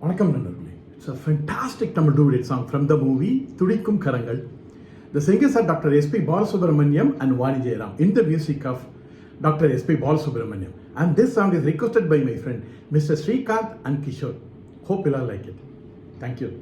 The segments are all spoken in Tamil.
வணக்கம் நண்பர்களே. It's a fantastic Tamil duet song from the movie Thudikkum Karangal. The singers are Dr. S.P. Balasubramaniam and Vani Jairam in the music of Dr. S.P. Balasubramaniam. And this song is requested by my friend Mr. Srikanth and Kishore. Hope you all like it. Thank you.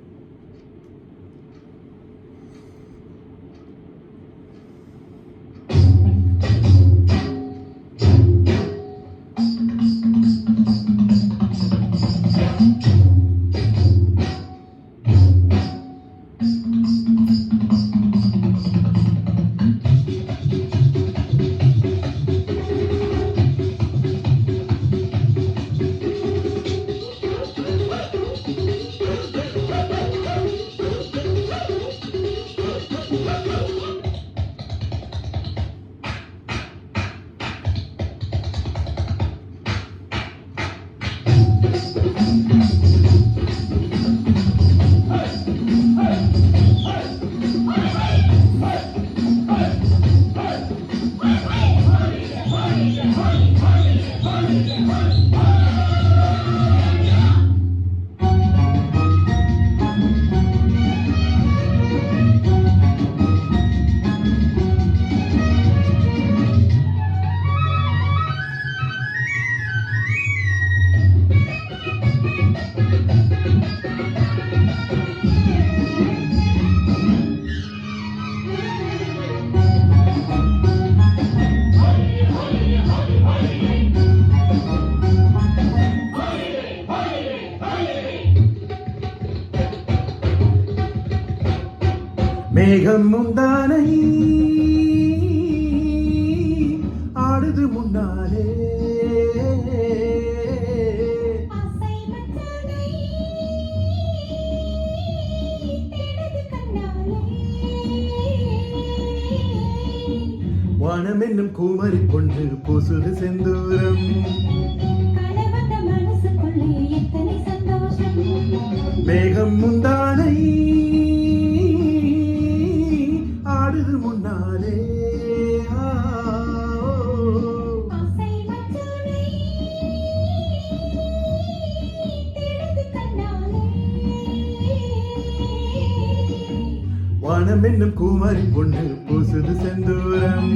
மேகம் முந்தானை ஆடுது முன்னாலே, வானம் என்னும் கூமறி கொண்டு பூசுது செந்தூரம், மேகம் முந்தானை ஆடுது முன்னாலே. வானம் என்னும் கூமறி கொண்டு பூசுது செந்தூரம்,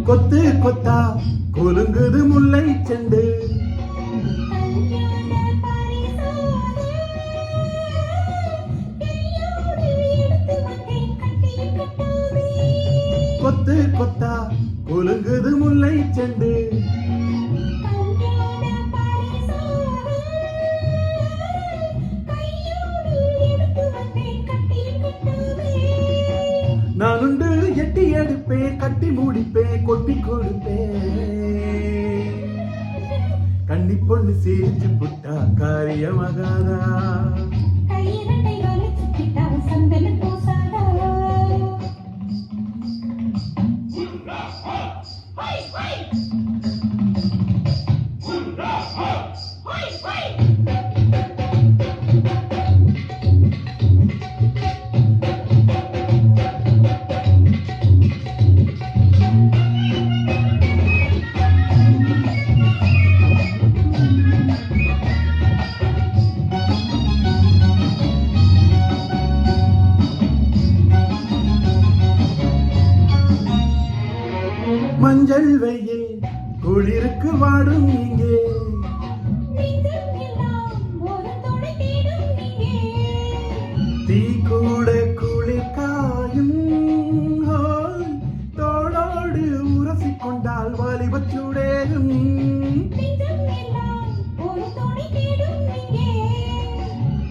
கொத்து கொத்தா குலுங்குது முல்லை செண்டு, கொத்து கொத்தா குலுங்குது முல்லை செண்டு, நான் உண்டு எட்டி எடுப்பே கட்டி மூடிப்பே கொட்டி கொடுப்பே, கண்ணி பொண்ணு சிரிச்சு புட்டா காரியமாகாதா, மஞ்சள் வெயில் குளிருக்கு வாடும் இங்கே, தீ கூட குளிர் காயும், தோளோடு உரசி கொண்டால் வாலிபச்சூடேறும்,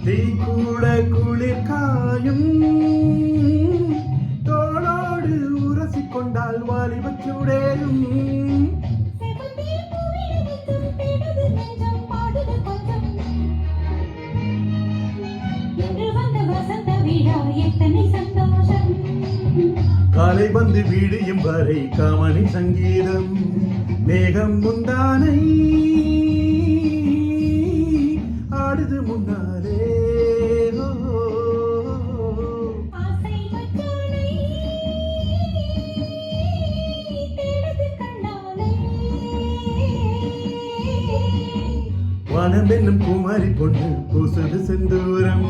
தீ கூட குளிர் காயும், எத்தனை சந்தோஷம். காலை வந்து வீடியும் வரை காமனி சங்கீதம் மேகம் முந்தானை ஆடுது முன்னாலே. ஓ, ஆசை மச்சானை தேடுது கண்ணாலே. வனம் என்னும் குமாரி பொண்ணு பூசுது செந்தூரம்